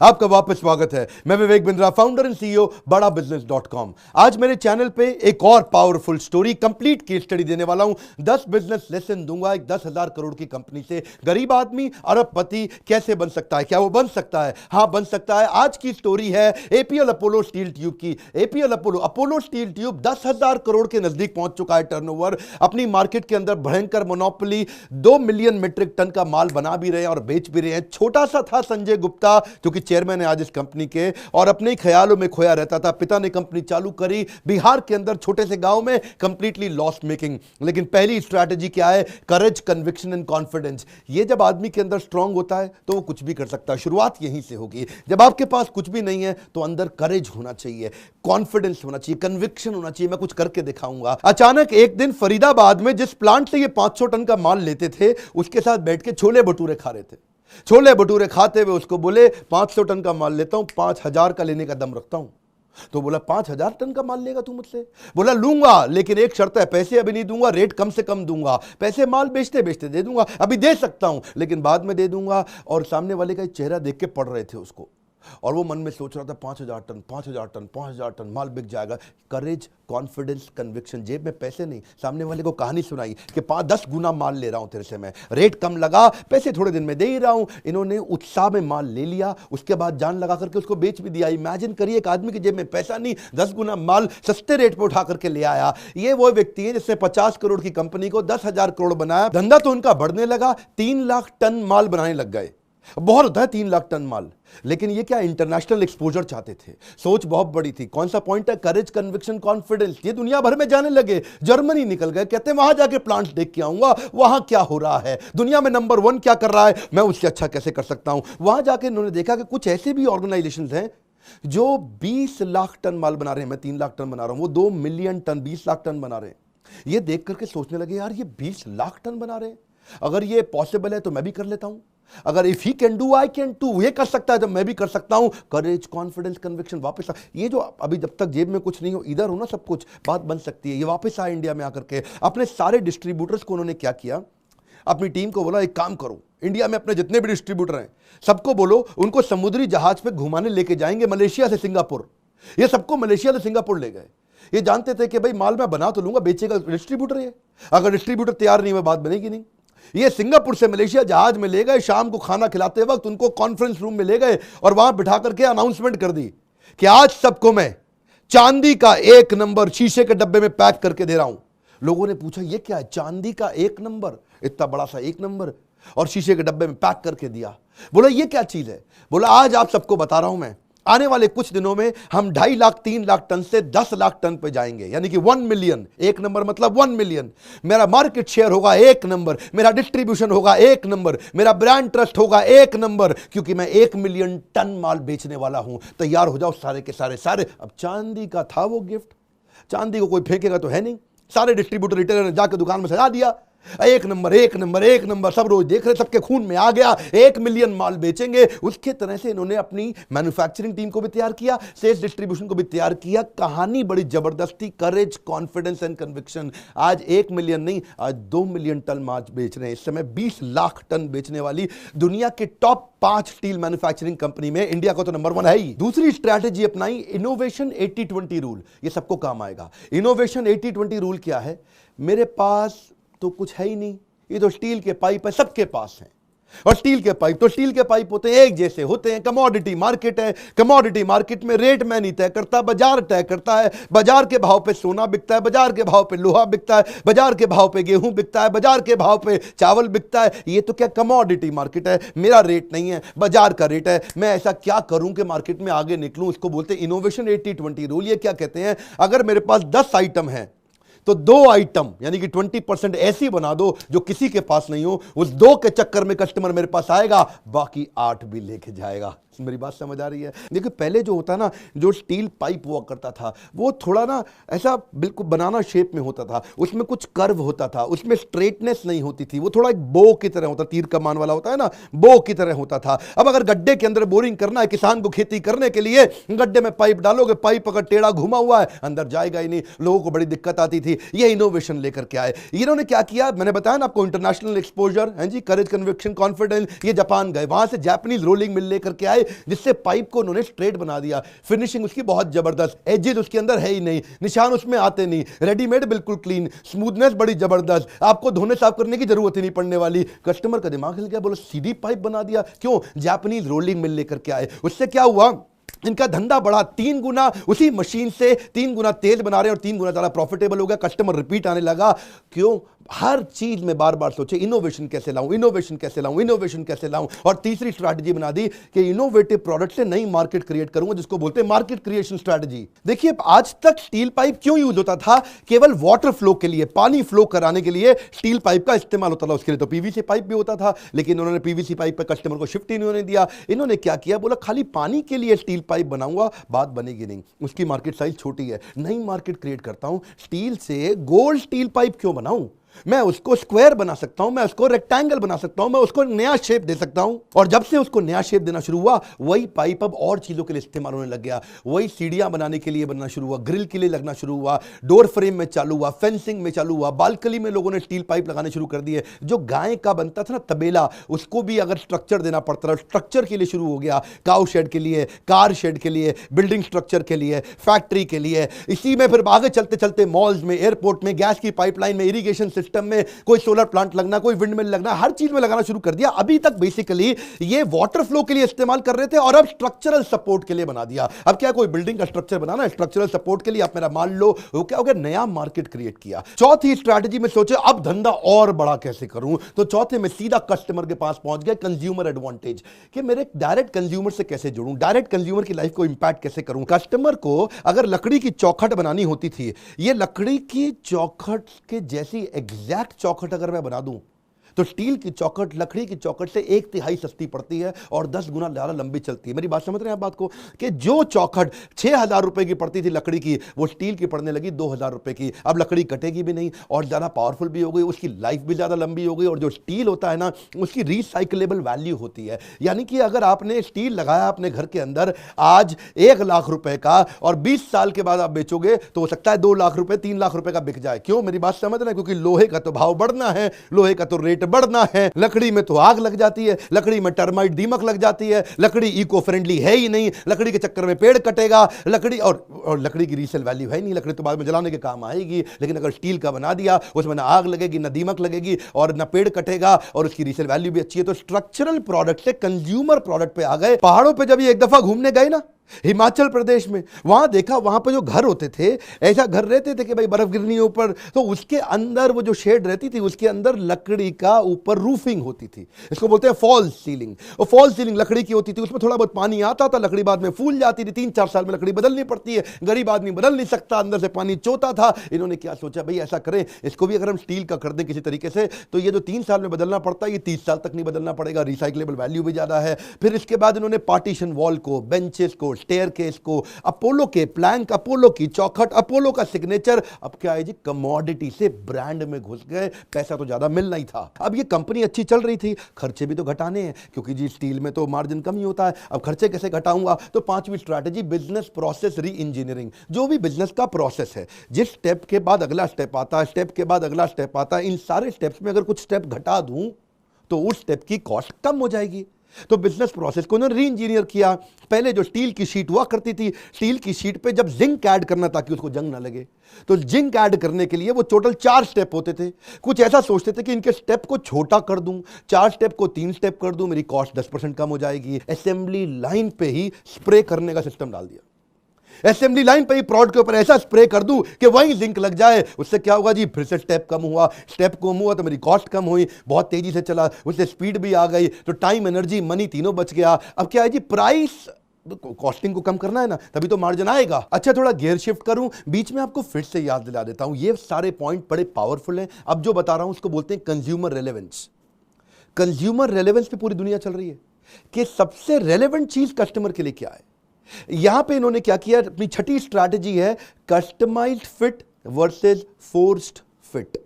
आपका वापस स्वागत है। मैं Vivek Bindra, founder and CEO बड़ा बिजनेस.com। आज मेरे चैनल पे एक और powerful story, complete case study देने वाला हूं। 10 बिजनेस लेसन दूंगा। एक 10,000 करोड़ की कंपनी से गरीब आदमी अरबपति कैसे बन सकता है। क्या वो बन सकता है? हाँ, बन सकता है। आज की स्टोरी है एपीएल अपोलो स्टील ट्यूब की। APL Apollo steel tube 10,000 crore के नजदीक पहुंच चुका है टर्नओवर। अपनी मार्केट के अंदर भयंकर मोनोपोली, 2 मिलियन मीट्रिक टन का माल बना भी रहे हैं और बेच भी रहे हैं। छोटा सा था संजय गुप्ता, जो कि चेयरमैन है आज इस कंपनी के, और अपने ही ख्यालों में खोया रहता था। पिता ने कंपनी चालू करी बिहार के अंदर छोटे से गांव में, कंप्लीटली लॉस मेकिंग। लेकिन पहली स्ट्रैटेजी क्या है? करेज, कन्विक्शन एंड कॉन्फिडेंस। ये जब आदमी के अंदर स्ट्रांग होता है तो वो कुछ भी कर सकता है। शुरुआत यहीं से होगी। जब आपके पास कुछ भी नहीं है तो अंदर करेज होना चाहिए, कॉन्फिडेंस होना चाहिए, कन्विक्शन होना चाहिए। मैं कुछ करके दिखाऊंगा। अचानक एक दिन फरीदाबाद में जिस प्लांट से ये 500 टन का माल लेते थे, उसके साथ बैठ के छोले भटूरे खा रहे थे। छोले भटूरे खाते हुए उसको बोले, 500 टन का माल लेता हूं, 5,000 का लेने का दम रखता हूं। तो बोला, 5,000 टन का माल लेगा तू मुझसे? बोला, लूंगा, लेकिन एक शर्त है, पैसे अभी नहीं दूंगा, रेट कम से कम दूंगा। पैसे माल बेचते बेचते दे दूंगा, अभी दे सकता हूं लेकिन बाद में दे दूंगा। और सामने वाले का चेहरा देख के पड़ रहे थे उसको, और वो मन में सोच रहा था 5,000 टन, 5,000 टन, 5,000 टन माल बिक जाएगा। करेज, कॉन्फिडेंस, कन्विक्शन। जेब में पैसे नहीं, सामने वाले को कहानी सुनाई कि 5-10 गुना माल ले रहा हूं तेरे से, मैं रेट कम लगा, पैसे थोड़े दिन में दे ही रहा हूं। इन्होंने उत्साह में माल ले लिया, उसके बाद जान लगा करके उसको बेच भी दिया। इमेजिन करिए, एक आदमी की जेब में पैसा नहीं, 10 गुना माल सस्ते रेट पर उठा करके ले आया। ये वो व्यक्ति है जिसने 50 करोड़ की कंपनी को 10,000 करोड़ बनाया। धंधा तो उनका बढ़ने लगा, 3 लाख टन माल बनाने लग गए। बहुत होता है 3 लाख टन माल, लेकिन ये क्या, इंटरनेशनल एक्सपोजर चाहते थे। सोच बहुत बड़ी थी। कौन सा पॉइंट है? करेज, कन्विक्शन, कॉन्फिडेंस। ये दुनिया भर में जाने लगे। जर्मनी निकल गए, कहते हैं वहां जाके प्लांट देख के आऊंगा, वहां क्या हो रहा है, दुनिया में नंबर 1 क्या कर रहा है, मैं उससे अच्छा कैसे कर सकता हूं। वहां जाके इन्होंने देखा कि कुछ ऐसे भी ऑर्गेनाइजेशंस हैं जो 20 लाख टन माल बना रहे हैं। मैं 3 लाख टन बना रहा हूं, वो 2 मिलियन टन, 20 लाख टन बना रहे हैं। ये देख करके सोचने लगे, यार ये 20 लाख टन बना रहे हैं, अगर ये पॉसिबल है तो मैं भी कर लेता हूं। अगर if he can do I can too, ये कर सकता है तो मैं भी कर सकता हूं। करेज, कॉन्फिडेंस, कन्विक्शन वापस ये जो अभी जब तक जेब में कुछ नहीं हो, इधर हो ना सब कुछ, बात बन सकती है। ये वापस आए इंडिया में आकर के। अपने सारे डिस्ट्रीब्यूटर्स को उन्होंने क्या किया, अपनी टीम को बोला, एक काम करो, इंडिया में अपने जितने भी डिस्ट्रीब्यूटर हैं सबको बोलो, उनको समुद्री जहाज पे घुमाने लेके जाएंगे मलेशिया से सिंगापुर। ये सबको मलेशिया से सिंगापुर ले गए। ये जानते थे कि भाई माल मैं बना तो लूंगा, बेचेगा डिस्ट्रीब्यूटर। ये अगर डिस्ट्रीब्यूटर तैयार नहीं हुआ, बात बनेगी नहीं। ये सिंगापुर से मलेशिया जहाज में ले गए। शाम को खाना खिलाते वक्त उनको कॉन्फ्रेंस रूम में ले गए और वहां बिठा करके अनाउंसमेंट कर दी कि आज सबको मैं चांदी का 1 नंबर शीशे के डब्बे में पैक करके दे रहा हूं। लोगों ने पूछा, ये क्या है? चांदी का 1 नंबर, इतना बड़ा सा 1 नंबर, और शीशे के डब्बे में पैक करके दिया। बोला, ये क्या चीज है? बोला, आज आप सबको बता रहा हूं मैं, आने वाले कुछ दिनों में हम 2.5 लाख 3 लाख टन से 10 लाख टन पे जाएंगे, यानी कि 1 मिलियन। 1 नंबर मतलब 1 मिलियन। मेरा मार्केट शेयर होगा 1 नंबर, मेरा डिस्ट्रीब्यूशन होगा 1 नंबर, मेरा ब्रांड ट्रस्ट होगा 1 नंबर, क्योंकि मैं 1 मिलियन टन माल बेचने वाला हूं। तैयार हो जाओ सारे के सारे। अब चांदी का था वो गिफ्ट, चांदी को कोई फेंकेगा तो है नहीं। सारे डिस्ट्रीब्यूटर, रिटेलर ने जाकर दुकान में सजा दिया, 1 नंबर, 1 नंबर, 1 नंबर। सब रोज देख रहे, सबके खून में आ गया, 1 मिलियन माल बेचेंगे। उसके तरह से इन्होंने अपनी मैन्युफैक्चरिंग टीम को भी तैयार किया, सेल्स डिस्ट्रीब्यूशन को भी तैयार किया। कहानी बड़ी जबरदस्त थी, करेज, कॉन्फिडेंस एंड कन्विक्शन। आज 1 मिलियन नहीं, आज 2 मिलियन टन माल बेच रहे हैं। इस समय 20 लाख टन बेचने वाली दुनिया के टॉप 5 स्टील मैन्युफैक्चरिंग कंपनी में इंडिया का तो नंबर 1 है ही। दूसरी स्ट्रैटेजी अपनाई, इनोवेशन 80-20 रूल। ये सबको काम आएगा। इनोवेशन 80-20 रूल क्या है? मेरे पास तो कुछ है ही नहीं, ये तो स्टील के पाइप है, सबके पास है। और स्टील के पाइप होते हैं, एक जैसे होते हैं। कमोडिटी मार्केट है, कमोडिटी मार्केट में रेट मैं नहीं तय करता, बाजार तय करता है। बाजार के भाव पे सोना बिकता है, बाजार के भाव पे लोहा बिकता है, बाजार के भाव पे गेहूं बिकता है, बाजार के भाव पे चावल बिकता है। ये तो क्या कमोडिटी मार्केट है, मेरा रेट नहीं है, बाजार का रेट है। मैं ऐसा क्या करूं कि मार्केट में आगे निकलूं, इसको बोलते हैं इनोवेशन 80-20 रूल। ये क्या कहते हैं? अगर मेरे पास 10 आइटम है तो 2 आइटम यानी कि 20% ऐसी बना दो जो किसी के पास नहीं हो। उस 2 के चक्कर में कस्टमर मेरे पास आएगा, बाकी 8 भी लेके जाएगा। मेरी बात समझ आ रही है? देखिए, पहले जो होता ना, जो स्टील पाइप हुआ करता था, वो थोड़ा ना ऐसा बिल्कुल बनाना शेप में होता था, उसमें कुछ कर्व होता था, उसमें स्ट्रेटनेस नहीं होती थी। वो थोड़ा एक बो की तरह होता, तीर कमान वाला होता है ना, बो की तरह होता था। अब अगर गड्ढे के अंदर बोरिंग करना है किसान को खेती करने के लिए, गड्ढे में पाइप डालोगे, पाइप अगर टेढ़ा घुमा हुआ है अंदर जाएगा ही नहीं। लोगों को बड़ी दिक्कत आती थी। ये इनोवेशन लेकर के आए। इन्होंने क्या किया, मैंने बताया ना आपको, इंटरनेशनल एक्सपोजर है जी, करेज, कन्विक्शन, कॉन्फिडेंस। ये जापान गए, वहां से जापानीज रोलिंग मिल लेकर के आए। जिससे पाइप को उन्होंने स्ट्रेट बना दिया। फिनिशिंग उसकी बहुत जबरदस्त, एजेस उसके अंदर है ही नहीं, निशान उसमें आते नहीं, रेडीमेड बिल्कुल क्लीन, स्मूथनेस बड़ी जबरदस्त, आपको धोने साफ करने की जरूरत ही नहीं पड़ने वाली। कस्टमर का दिमाग हिल गया, बोलो सीधी पाइप बना दिया, क्यों? जापानीज रोलिंग मिल लेकर के आए। उससे क्या हुआ, इनका धंधा बढ़ा 3 गुना, उसी मशीन से 3 गुना तेज बना रहे हैं और 3 गुना ज्यादा प्रॉफिटेबल हो गया। कस्टमर रिपीट आने लगा। क्यों? हर चीज में बार बार सोचे इनोवेशन कैसे लाऊं, इनोवेशन कैसे लाऊं, इनोवेशन कैसे लाऊं। और तीसरी स्ट्रैटेजी बना दी कि इनोवेटिव प्रोडक्ट से नई मार्केट क्रिएट करूंगा, जिसको बोलते हैं मार्केट क्रिएशन स्ट्रैटेजी। देखिए, आज तक स्टील पाइप क्यों यूज होता था? केवल वाटर फ्लो के लिए, पानी फ्लो कराने के लिए स्टील पाइप का इस्तेमाल होता था। उसके लिए तो पीवीसी पाइप भी होता था, लेकिन उन्होंने पीवीसी पाइप पर कस्टमर को शिफ्ट ही नहीं होने दिया। इन्होंने क्या किया, बोला खाली पानी के लिए स्टील पाइप बनाऊंगा, बात बनेगी नहीं, उसकी मार्केट साइज छोटी है, नई मार्केट क्रिएट करता हूं। स्टील से गोल्ड स्टील पाइप क्यों बनाऊं? मैं उसको स्क्वायर बना सकता हूं, मैं उसको रेक्टेंगल बना सकता हूं, मैं उसको नया शेप दे सकता हूं। और जब से उसको नया शेप देना शुरू हुआ, वही पाइप अब और चीजों के लिए इस्तेमाल होने लग गया। वही सीढ़ियां बनाने के लिए बनना शुरू हुआ, ग्रिल के लिए लगना शुरू हुआ, डोर फ्रेम में चालू हुआ, फेंसिंग में चालू हुआ, बालकनी में लोगों ने स्टील पाइप लगाने शुरू कर दिए। जो गाय का बनता था ना तबेला, उसको भी अगर स्ट्रक्चर देना पड़ता था, स्ट्रक्चर के लिए शुरू हो गया। काउ शेड के लिए, कार शेड के लिए, बिल्डिंग स्ट्रक्चर के लिए, फैक्ट्री के लिए। इसी में फिर आगे चलते चलते मॉल्स में, एयरपोर्ट में, गैस की पाइपलाइन में, इरिगेशन सिस्टम में, कोई सोलर प्लांट लगना, कोई विंड मिल लगना, हर चीज में लगाना शुरू कर दिया। अभी तक बेसिकली ये वाटर फ्लो के लिए इस्तेमाल कर रहे थे और अब स्ट्रक्चरल सपोर्ट के लिए बना दिया। अब क्या कोई बिल्डिंग का स्ट्रक्चर बनाना, स्ट्रक्चरल सपोर्ट के लिए आप मेरा मान लो, वो क्या हो गया, नया मार्केट क्रिएट किया। चौथी स्ट्रैटेजी में सोचे अब धंधा और बड़ा कैसे करूं, तो चौथे में सीधा कस्टमर के पास पहुंच गए। कंज्यूमर एडवांटेज, कि मेरे डायरेक्ट कंज्यूमर से कैसे जुड़ूं, डायरेक्ट कंज्यूमर की लाइफ को इंपैक्ट कैसे करूं। कस्टमर को अगर लकड़ी की चौखट बनानी होती थी, ये लकड़ी की चौखट के जैसी एग्जैक्ट चौखट अगर मैं बना दूं, तो स्टील की चौखट लकड़ी की चौखट से 1/3 सस्ती पड़ती है और 10 गुना ज्यादा लंबी चलती है। मेरी बात समझ रहे हैं आप बात को, कि जो चौखट 6,000 रुपए की पड़ती थी लकड़ी की, वो स्टील की पड़ने लगी 2,000 रुपए की। अब लकड़ी कटेगी भी नहीं और ज्यादा पावरफुल भी हो गई, उसकी लाइफ भी ज्यादा लंबी हो गई। और जो स्टील होता है ना, उसकी रिसाइकलेबल वैल्यू होती है। यानी कि अगर आपने स्टील लगाया अपने घर के अंदर आज 1 लाख रुपए का, और 20 साल के बाद आप बेचोगे तो हो सकता है 2 लाख रुपए, 3 लाख रुपए का बिक जाए। क्यों? मेरी बात समझ रहे हैं? क्योंकि लोहे का तो भाव बढ़ना है, लोहे का तो रेट बढ़ना है। लकड़ी में तो आग लग जाती है, लकड़ी में टर्माइट दीमक लग जाती है, लकड़ी इको फ्रेंडली है ही नहीं, लकड़ी के चक्कर में पेड़ कटेगा, लकड़ी और लकड़ी की रीसेल वैल्यू है नहीं, लकड़ी तो बाद में जलाने के काम आएगी। लेकिन अगर स्टील का बना दिया, उसमें ना आग लगेगी, ना दीमक लगेगी और ना पेड़ कटेगा, और उसकी रीसेल वैल्यू भी अच्छी है। तो स्ट्रक्चरल प्रोडक्ट से कंज्यूमर प्रोडक्ट पे आ गए। पहाड़ों पे जब ये एक दफा घूमने गए ना, हिमाचल प्रदेश में, वहां देखा, वहां पर जो घर होते थे, ऐसा घर रहते थे कि भाई बर्फ गिरनी ऊपर, तो उसके अंदर वो जो शेड रहती थी, उसके अंदर लकड़ी का ऊपर रूफिंग होती थी। इसको बोलते हैं फॉल्स सीलिंग। और फॉल्स सीलिंग लकड़ी की होती थी, उसमें थोड़ा बहुत पानी आता था, लकड़ी बाद में फूल जाती थी। 3-4 साल में लकड़ी बदलनी पड़ती है, गरीब आदमी बदल नहीं सकता, अंदर से पानी चोता था। इन्होंने क्या सोचा, भाई ऐसा करें, इसको भी अगर हम स्टील का कर दें किसी तरीके से, तो ये जो 3 साल में बदलना पड़ता है, ये 30 साल तक नहीं बदलना पड़ेगा, रिसाइक्लेबल वैल्यू भी ज्यादा है। फिर इसके बाद इन्होंने पार्टीशन वॉल को, बेंचेस को, स्टेयरकेस को, अपोलो के प्लैंक, अपोलो की चौखट, अपोलो का सिग्नेचर। अब क्या है जी, कमोडिटी से ब्रांड में घुस गए। पैसा तो ज्यादा मिलना ही था। अब ये कंपनी अच्छी चल रही थी, खर्चे भी तो घटाने हैं, क्योंकि जी स्टील में तो मार्जिन कम ही होता है। अब खर्चे कैसे घटाऊंगा, तो 5वीं strategy business process reengineering. जो भी बिजनेस का प्रोसेस है, जिस स्टेप के बाद अगला स्टेप आता है, स्टेप के बाद अगला स्टेप आता है, इन सारे स्टेप्स में अगर कुछ स्टेप घटा दूं तो उस स्टेप की कॉस्ट कम हो जाएगी। तो बिजनेस प्रोसेस को उन्होंने री इंजीनियर किया। पहले जो स्टील की शीट हुआ करती थी, स्टील की शीट पे जब जिंक ऐड करना ताकि उसको जंग ना लगे, तो जिंक ऐड करने के लिए वो टोटल 4 स्टेप होते थे। कुछ ऐसा सोचते थे कि इनके स्टेप को छोटा कर दूं, 4 स्टेप को 3 स्टेप कर दूं, मेरी कॉस्ट 10% कम हो जाएगी। असेंबली लाइन पे ही स्प्रे करने का सिस्टम डाल दिया। असेंबली लाइन पे ही प्रोडक्ट के ऊपर ऐसा स्प्रे कर दूं कि वहीं जिंक लग जाए। उससे क्या होगा जी, फिर से स्टेप कम हुआ, स्टेप कम हुआ तो मेरी कॉस्ट कम हुई, बहुत तेजी से चला, उससे स्पीड भी आ गई, तो टाइम, एनर्जी, मनी तीनों बच गया। अब क्या है जी, प्राइस, कॉस्टिंग को कम करना है ना, तभी तो मार्जिन आएगा। अच्छा, थोड़ा गियर शिफ्ट करूं, बीच में आपको फिर से याद दिला देता हूं, ये सारे पॉइंट बड़े पावरफुल हैं। अब जो बता रहा हूं उसको बोलते हैं कंज्यूमर रेलेवेंस। कंज्यूमर रेलेवेंस पे पूरी दुनिया चल रही है कि सबसे रेलेवेंट चीज कस्टमर के लिए क्या है। यहां पे इन्होंने क्या किया, अपनी छठी स्ट्रैटेजी है customized fit versus forced fit.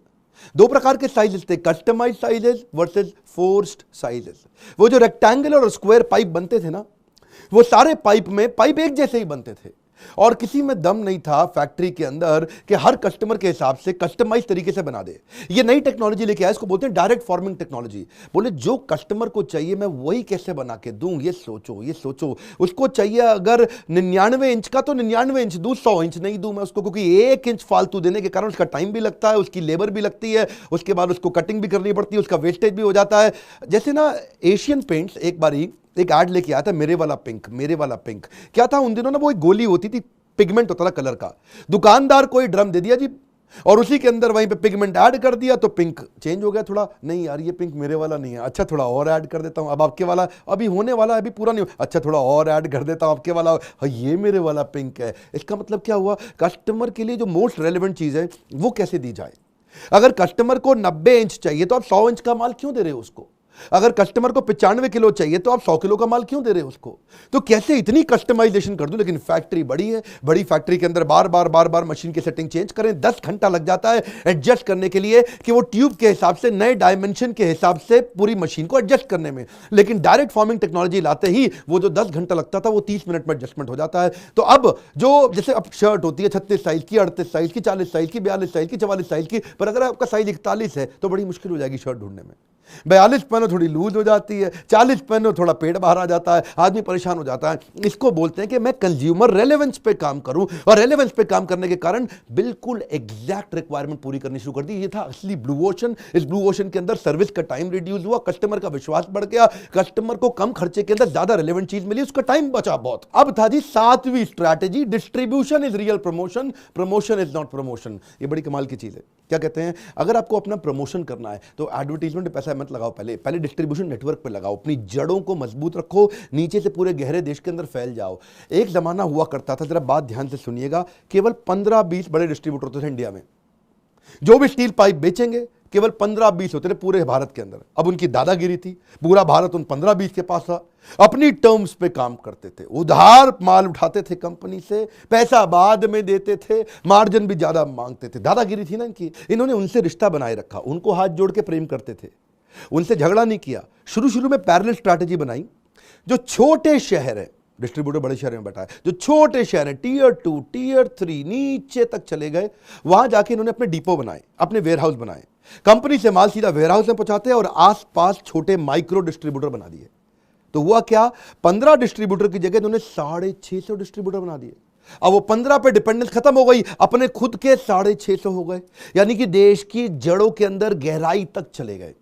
2 प्रकार के साइजेस थे, customized sizes versus forced sizes. वो जो रेक्टेंगुलर और स्क्वायर पाइप बनते थे ना, वो सारे पाइप में पाइप एक जैसे ही बनते थे, और किसी में दम नहीं था फैक्ट्री के अंदर कि हर कस्टमर के हिसाब से कस्टमाइज तरीके से बना दे। ये नई टेक्नोलॉजी लेके आया, इसको बोलते हैं डायरेक्ट फॉर्मिंग टेक्नोलॉजी। बोले जो कस्टमर को चाहिए मैं वही कैसे बना के दूं, ये सोचो, ये सोचो। उसको चाहिए अगर 99 इंच का तो 99 इंच दूं, 100 इंच नहीं दूं मैं उसको, क्योंकि 1 इंच फालतू देने के कारण उसका टाइम भी लगता है, उसकी लेबर भी लगती है, उसके बाद उसको कटिंग भी करनी पड़ती है, उसका वेस्टेज भी हो जाता है। जैसे ना एशियन पेंट्स एक बारी एक ऐड लेके आया था, मेरे वाला पिंक, मेरे वाला पिंक। क्या था उन दिनों ना, वो एक गोली होती थी, पिगमेंट होता था कलर का। दुकानदार को ड्रम दे दिया जी, और उसी के अंदर वहीं पे पिगमेंट ऐड कर दिया, तो पिंक चेंज हो गया थोड़ा। नहीं यार ये पिंक मेरे वाला नहीं है, अच्छा थोड़ा और ऐड कर देता हूं, अब आपके वाला अभी होने वाला है, अभी पूरा नहीं, अच्छा थोड़ा और ऐड कर देता हूं आपके वाला, ये मेरे वाला पिंक है। इसका मतलब क्या हुआ, कस्टमर के लिए जो मोस्ट रेलेवेंट चीज है वो कैसे दी जाए। अगर कस्टमर को 90 इंच चाहिए तो आप 100 इंच का माल क्यों दे रहे हो उसको। अगर कस्टमर को 95 किलो चाहिए तो आप 100 किलो का माल क्यों दे रहे हो उसको। तो कैसे इतनी कस्टमाइजेशन कर दूं। लेकिन फैक्ट्री बड़ी है, बड़ी फैक्ट्री के अंदर बार बार मशीन की सेटिंग चेंज करें, 10 घंटा लग जाता है एडजस्ट करने के लिए कि वो ट्यूब के हिसाब से, नए डायमेंशन के हिसाब से पूरी मशीन को एडजस्ट करने में। लेकिन डायरेक्ट फॉर्मिंग टेक्नोलॉजी लाते ही वो जो 10 घंटा लगता था वो 30 मिनट में एडजस्टमेंट हो जाता है। तो अब जो जैसे अब शर्ट होती है 36 साइज की, 38 साइज की, 40 साइज की, 42 साइज की, 44 साइज की, पर अगर आपका साइज 41 है तो बड़ी मुश्किल हो जाएगी शर्ट ढूंढने में। 42 पहनो थोड़ी लूज हो जाती है, 40 पहनो थोड़ा पेट बाहर आ जाता है, आदमी परेशान हो जाता है। इसको बोलते हैं कि मैं कंज्यूमर रेलेवेंस पे काम करूं, और रेलेवेंस पे काम करने के कारण बिल्कुल एग्जैक्ट रिक्वायरमेंट पूरी करनी शुरू कर दी। ये था असली ब्लू ओशन। इस ब्लू ओशन के अंदर सर्विस का टाइम रिड्यूस हुआ, कस्टमर का विश्वास बढ़ गया, कस्टमर को कम खर्चे के अंदर ज्यादा रेलेवेंट चीज मिली, उसका टाइम बचा बहुत। अब था जी 7वीं strategy, distribution is real promotion, promotion is not promotion. ये बड़ी कमाल की चीज है। क्या कहते हैं, अगर आपको अपना प्रमोशन करना है तो एडवर्टाइजमेंट पे पैसा मत लगाओ, पहले डिस्ट्रीब्यूशन नेटवर्क पे लगाओ, अपनी जड़ों को मजबूत रखो, नीचे से पूरे गहरे देश के अंदर फैल जाओ। एक जमाना हुआ करता था, जरा बात ध्यान से सुनिएगा, केवल 15-20 बड़े डिस्ट्रीब्यूटर होते थे इंडिया में, जो भी स्टील पाइप बेचेंगे केवल 15-20 होते थे पूरे भारत के अंदर। अब उनकी दादागिरी थी, पूरा भारत उन 15-20 के पास था, अपनी टर्म्स पे काम करते थे, उधार माल उठाते थे कंपनी से, पैसा बाद में देते थे, मार्जिन भी ज्यादा मांगते थे। दादागिरी थी ना इनकी। इन्होंने उनसे रिश्ता बनाए रखा, उनको हाथ जोड़ के प्रेम करते थे, उनसे झगड़ा नहीं किया। शुरू में पैरेलल स्ट्रैटेजी बनाई। जो छोटे शहर है, डिस्ट्रीब्यूटर बड़े शहर में बैठा है, जो छोटे शहर है टियर 2 टियर 3 नीचे तक चले गए, वहां जाके इन्होंने अपने डिपो बनाए, अपने वेयरहाउस बनाए, कंपनी से माल सीधा वेयरहाउस में पहुंचाते हैं, और आसपास छोटे माइक्रो डिस्ट्रीब्यूटर बना दिए। तो हुआ क्या, 15 डिस्ट्रीब्यूटर की जगह इन्होंने 650 डिस्ट्रीब्यूटर बना दिए। अब वो 15 पे डिपेंडेंस खत्म हो गई, अपने खुद के 650 हो गए, यानी कि देश की जड़ों के अंदर गहराई तक चले गए।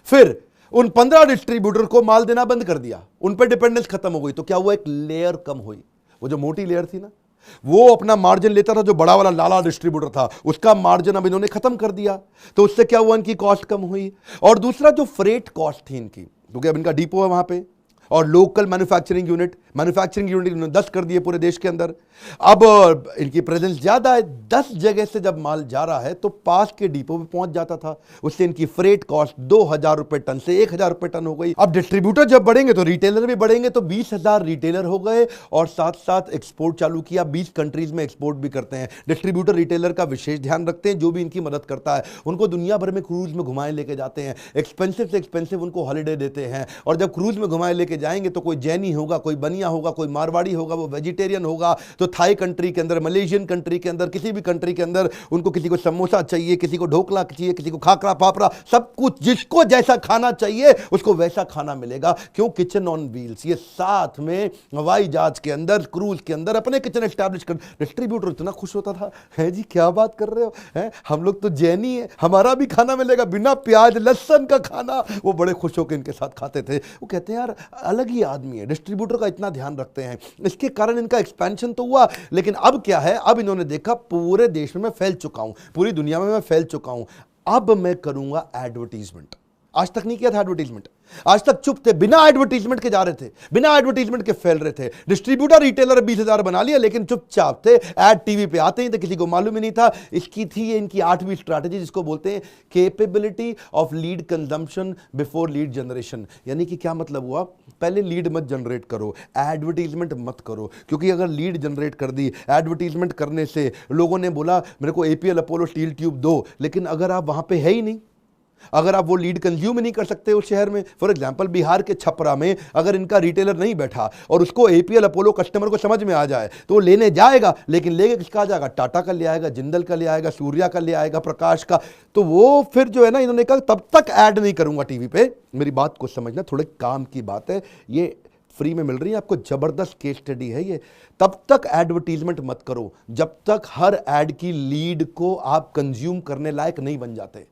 फिर उन 15 डिस्ट्रीब्यूटर को माल देना बंद कर दिया, उन पे डिपेंडेंस खत्म हो गई। तो क्या हुआ, एक लेयर कम हुई। वो जो मोटी लेयर थी ना, वो अपना मार्जिन लेता था, जो बड़ा वाला लाला डिस्ट्रीब्यूटर था उसका मार्जिन अब इन्होंने खत्म कर दिया। तो उससे क्या हुआ, इनकी कॉस्ट कम हुई। और दूसरा जो फ्रेट कॉस्ट थी इनकी, क्योंकि अब इनका डिपो है वहां पे, और लोकल मैन्युफैक्चरिंग यूनिट इन्होंने 10 कर दिए पूरे देश के अंदर। अब इनकी प्रेजेंस ज्यादा है, 10 जगह से जब माल जा रहा है तो पास के डिपो पे पहुंच जाता था। उससे इनकी फ्रेट कॉस्ट 2000 रुपए टन से 1000 रुपए टन हो गई। अब डिस्ट्रीब्यूटर जब बढ़ेंगे तो रिटेलर भी बढ़ेंगे, तो 20,000 रिटेलर हो गए, और साथ साथ एक्सपोर्ट चालू किया। 20 कंट्रीज में एक्सपोर्ट भी करते हैं। डिस्ट्रीब्यूटर रिटेलर का विशेष ध्यान रखते हैं, जो भी इनकी मदद करता है उनको दुनिया भर में क्रूज में घुमाए लेके जाते हैं, एक्सपेंसिव से एक्सपेंसिव उनको हॉलीडे देते हैं। और जब क्रूज में घुमाए लेके जाएंगे तो कोई जैनी होगा, कोई बनिया होगा, कोई मारवाड़ी होगा, वो वेजिटेरियन होगा, तो थाई कंट्री के अंदर, मलेशियन कंट्री के अंदर, किसी भी कंट्री के अंदर उनको किसी को समोसा चाहिए, किसी को ढोकला चाहिए, किसी को खाकरा पापड़ा, सब कुछ जिसको जैसा खाना चाहिए उसको वैसा खाना मिलेगा। क्यों, किचन ऑन व्हील्स। ये साथ में हवाई जहाज के अंदर, क्रूज के अंदर अपने किचन एस्टैब्लिश कर। डिस्ट्रीब्यूटर इतना खुश होता था, है जी क्या बात कर रहे हो, है हम लोग तो जैनी है, हमारा भी खाना मिलेगा बिना प्याज लहसुन का खाना। वो बड़े खुश होकर इनके साथ खाते थे। वो कहते हैं यार अलग ही आदमी है, डिस्ट्रीब्यूटर का इतना ध्यान रखते हैं। इसके कारण इनका एक्सपेंशन तो हुआ, लेकिन अब क्या है, अब इन्होंने देखा पूरे देश में मैं फैल चुका हूं, पूरी दुनिया में मैं फैल चुका हूं, अब मैं करूंगा एडवर्टीजमेंट। आज तक नहीं किया था एडवर्टीजमेंट, आज तक चुप थे, बिना एडवर्टीजमेंट के जा रहे थे, बिना एडवर्टीजमेंट के फैल रहे थे। डिस्ट्रीब्यूटर रिटेलर 20,000 बना लिया, लेकिन चुपचाप थे। एड टीवी पे आते ही तो किसी को मालूम ही नहीं था। इसकी थी ये इनकी 8वीं स्ट्रैटेजी, जिसको बोलते हैं capability of lead consumption before lead generation. यानी कि क्या मतलब हुआ, पहले लीड मत जनरेट करो, एडवर्टीजमेंट मत करो, क्योंकि अगर लीड जनरेट कर दी एडवर्टीजमेंट करने से, लोगों ने बोला मेरे को APL अपोलो स्टील ट्यूब दो, लेकिन अगर आप वहां पे है ही नहीं, अगर आप वो लीड कंज्यूम ही नहीं कर सकते उस शहर में, फॉर एग्जांपल बिहार के छपरा में अगर इनका रिटेलर नहीं बैठा और उसको एपीएल अपोलो कस्टमर को समझ में आ जाए तो वो लेने जाएगा, लेकिन लेके किसका आ जाएगा, टाटा का ले आएगा, जिंदल का ले आएगा, सूर्या का ले आएगा, प्रकाश का। तो वो फिर जो है ना, इन्होंने कहा तब तक ऐड नहीं करूंगा टीवी पे। मेरी बात को समझना, थोड़े काम की बात है, ये फ्री में मिल रही है आपको, जबरदस्त केस स्टडी है ये। तब तक एडवर्टीजमेंट मत करो जब तक हर एड की लीड को आप कंज्यूम करने लायक नहीं बन जाते।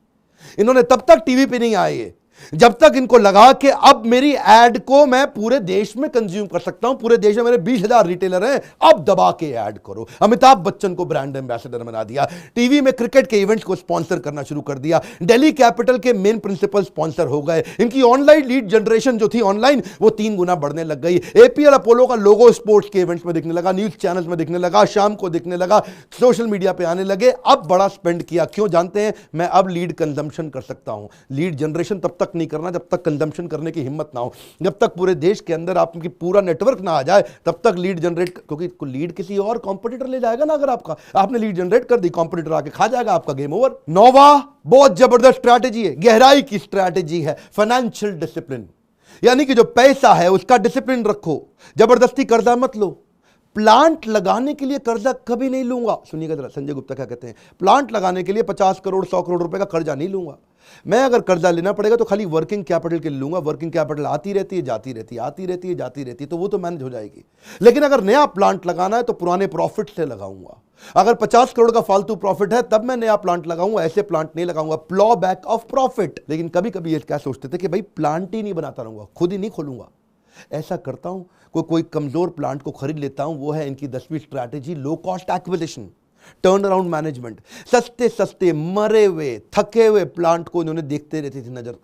इन्होंने तब तक टीवी पे नहीं आए जब तक इनको लगा कि अब मेरी एड को मैं पूरे देश में कंज्यूम कर सकता हूं, पूरे देश में मेरे 20,000 रिटेलर हैं, अब दबा के ऐड करो। अमिताभ बच्चन को ब्रांड एम्बेसडर बना दिया, टीवी में क्रिकेट के इवेंट्स को स्पॉन्सर करना शुरू कर दिया, दिल्ली कैपिटल के मेन प्रिंसिपल स्पॉन्सर हो गए, इनकी ऑनलाइन लीड जनरेशन जो थी ऑनलाइन वो 3 गुना बढ़ने लग गई। एपीएल अपोलो का लोगो स्पोर्ट्स के इवेंट्स में दिखने लगा, न्यूज चैनल्स में दिखने लगा, शाम को दिखने लगा, सोशल मीडिया पे आने लगे। अब बड़ा स्पेंड किया, क्यों जानते हैं? मैं अब लीड कंजम्पशन कर सकता हूं। लीड जनरेशन तब तक नहीं करना जब तक कंजम्पशन करने की हिम्मत ना हो, जब तक पूरे देश के अंदर आपकी पूरा नेटवर्क ना आ जाए तब तक लीड जनरेट, क्योंकि लीड किसी और कॉम्पिटिटर ले जाएगा ना। अगर आपने लीड जनरेट कर दी, कॉम्पिटिटर आके खा जाएगा, आपका गेम ओवर। नौवा बहुत जबरदस्त स्ट्रैटेजी है, गहराई की स्ट्रैटेजी है, फाइनेंशियल डिसिप्लिन। यानी कि जो पैसा है उसका डिसिप्लिन रखो, जबरदस्ती कर्जा मत लो। प्लांट लगाने के लिए कर्जा कभी नहीं लूंगा, सुनिएगा जरा संजय गुप्ता क्या कहते हैं। प्लांट लगाने के लिए 50 करोड़ 100 करोड़ रुपए का कर्जा नहीं लूंगा। मैं अगर कर्जा लेना पड़ेगा तो खाली वर्किंग कैपिटल के लिए लूंगा। वर्किंग कैपिटल आती रहती है, जाती रहती है, आती रहती है, जाती रहती है, तो वो तो मैनेज हो जाएगी। लेकिन अगर नया प्लांट लगाना है तो पुराने प्रॉफिट से लगाऊंगा। अगर 50 करोड़ का फालतू प्रॉफिट है तब मैं नया प्लांट लगाऊंगा, ऐसे प्लांट नहीं लगाऊंगा। Plough back of profit. लेकिन कभी कभी ये क्या सोचते थे कि भाई प्लांट ही नहीं बनाता रहूंगा, खुद ही नहीं खोलूंगा। ऐसा करता हूं, कोई कमजोर प्लांट को खरीद लेता हूं। वो है इनकी 10वीं strategy, low cost acquisition, turn around management. सस्ते सस्ते मरे हुए थके हुए प्लांट को इन्होंने देखते रहती थी नजर,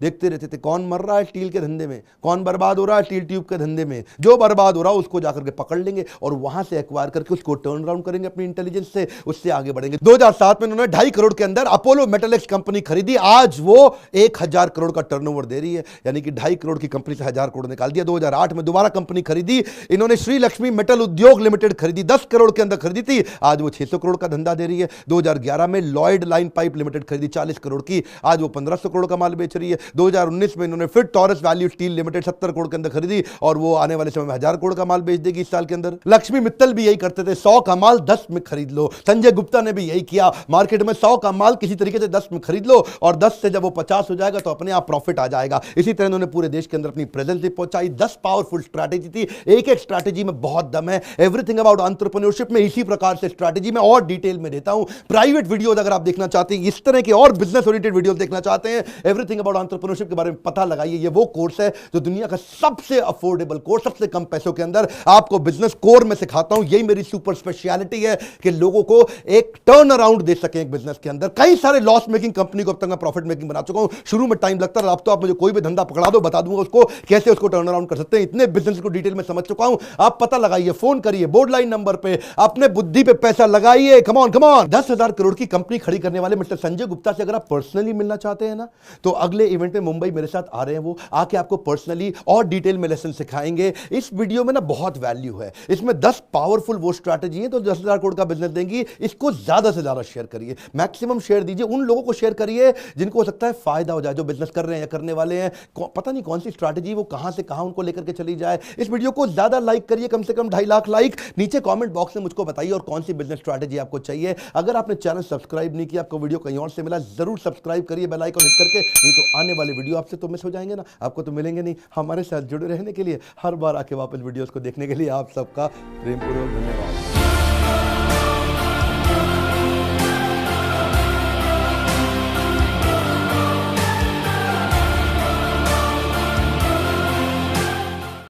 देखते रहते थे कौन मर रहा है स्टील के धंधे में, कौन बर्बाद हो रहा है स्टील ट्यूब के धंधे में। जो बर्बाद हो रहा है उसको जाकर के पकड़ लेंगे और वहां से एक्वायर करके उसको टर्न अराउंड करेंगे अपनी इंटेलिजेंस से, उससे आगे बढ़ेंगे। 2007 में उन्होंने 2.5 करोड़ के अंदर अपोलो मेटलिक्स कंपनी खरीदी। आज वो 1000 करोड़ का टर्नओवर दे रही है, यानी कि 2.5 करोड़ की कंपनी से 1000 करोड़ निकाल दिया। 2008 में दोबारा कंपनी खरीदी इन्होंने, श्री लक्ष्मी मेटल उद्योग लिमिटेड खरीदी, 10 करोड़ के अंदर खरीदी थी, आज वो 600 करोड़ का धंधा दे रही है। 2011 में लॉयड लाइन पाइप लिमिटेड खरीदी 40 करोड़ की, आज वो 1500 करोड़ का माल बेच रही है। 2019 में इन्होंने फिर taurus value steel limited 70 crore के अंदर खरीदी और वो आने वाले समय में 1000 करोड़ का माल बेच देगी इस साल के अंदर। लक्ष्मी मित्तल भी यही करते थे, 100 का माल 10 में खरीद लो। संजय गुप्ता ने भी यही किया, मार्केट में 100 का माल किसी तरीके से 10 में खरीद लो और 10 से जब वो 50 हो जाएगा तो अपने आप प्रॉफिट आ जाएगा। इसी तरह इन्होंने पूरे देश के अंदर अपनी प्रेजेंस भी पहुंचाई। 10 पावरफुल स्ट्रैटेजी थी, एक एक स्ट्रैटेजी में बहुत दम है। एवरीथिंग अबाउट एंटरप्रेन्योरशिप में इसी प्रकार से स्ट्रैटेजी में और डिटेल में देता हूं। प्राइवेट वीडियोस अगर आप देखना चाहते हैं, इस तरह के और बिजनेस ओरिएंटेड वीडियोस देखना चाहते हैं, एवरीथिंग अबाउट एंटरप्रेन्योरशिप के बारे में पता लगाइए। ये वो कोर्स है जो दुनिया का सबसे अफोर्डेबल कोर्स, सबसे कम पैसों के अंदर आपको बिजनेस कोर में सिखाता हूं। यही मेरी सुपर स्पेशलिटी है कि लोगों को एक टर्न अराउंड दे सके एक बिजनेस के अंदर। कई सारे लॉस मेकिंग कंपनी को अब तक मैं प्रॉफिट मेकिंग बना चुका हूं। शुरू में टाइम लगता है, अब तो आप मुझे कोई भी धंधा पकड़ा दो, बता दूंगा उसको कैसे उसको टर्न अराउंड कर सकते हैं। इतने बिजनेस को डिटेल में समझ चुका हूं। आप पता लगाइए, फोन करिए बोर्ड लाइन नंबर पे, अपने बुद्धि पे पैसा लगाइए। Come on come on. 10,000 crore की कंपनी खड़ी करने वाले मिस्टर संजय गुप्ता से अगर आप पर्सनली मिलना चाहते हैं ना, तो अगले इवेंट में मुंबई मेरे साथ आ रहे हैं, वो आके आपको पर्सनली और डिटेल में लेसन सिखाएंगे। इस वीडियो में ना बहुत वैल्यू है, इसमें 10 पावरफुल वो स्ट्रैटेजी है तो 10,000 करोड़ का बिजनेस देंगी। इसको ज्यादा से ज्यादा शेयर करिए, मैक्सिमम शेयर दीजिए, उन लोगों को शेयर करिए जिनको हो सकता है फायदा हो जाए, जो बिजनेस कर रहे हैं या करने वाले हैं। पता नहीं कौन सी स्ट्रैटेजी वो कहां से कहां उनको लेकर के चली जाए। इस वीडियो को ज्यादा लाइक करिए, कम से कम 2.5 लाख लाइक। नीचे कॉमेंट बॉक्स में मुझको बताइए और कौन सी बिजनेस स्ट्रैटेजी आपको चाहिए। अगर आपने चैनल सब्सक्राइब नहीं किया, आपको वीडियो कहीं और से मिला, जरूर सब्सक्राइब करिए बेल आइकन हिट करके, नहीं तो आने वाले वीडियो आपसे तो मिस हो जाएंगे ना, आपको तो मिलेंगे नहीं। हमारे साथ जुड़े रहने के लिए, हर बार आके वापस वीडियोस को देखने के लिए आप सबका प्रेमपूर्वक धन्यवाद।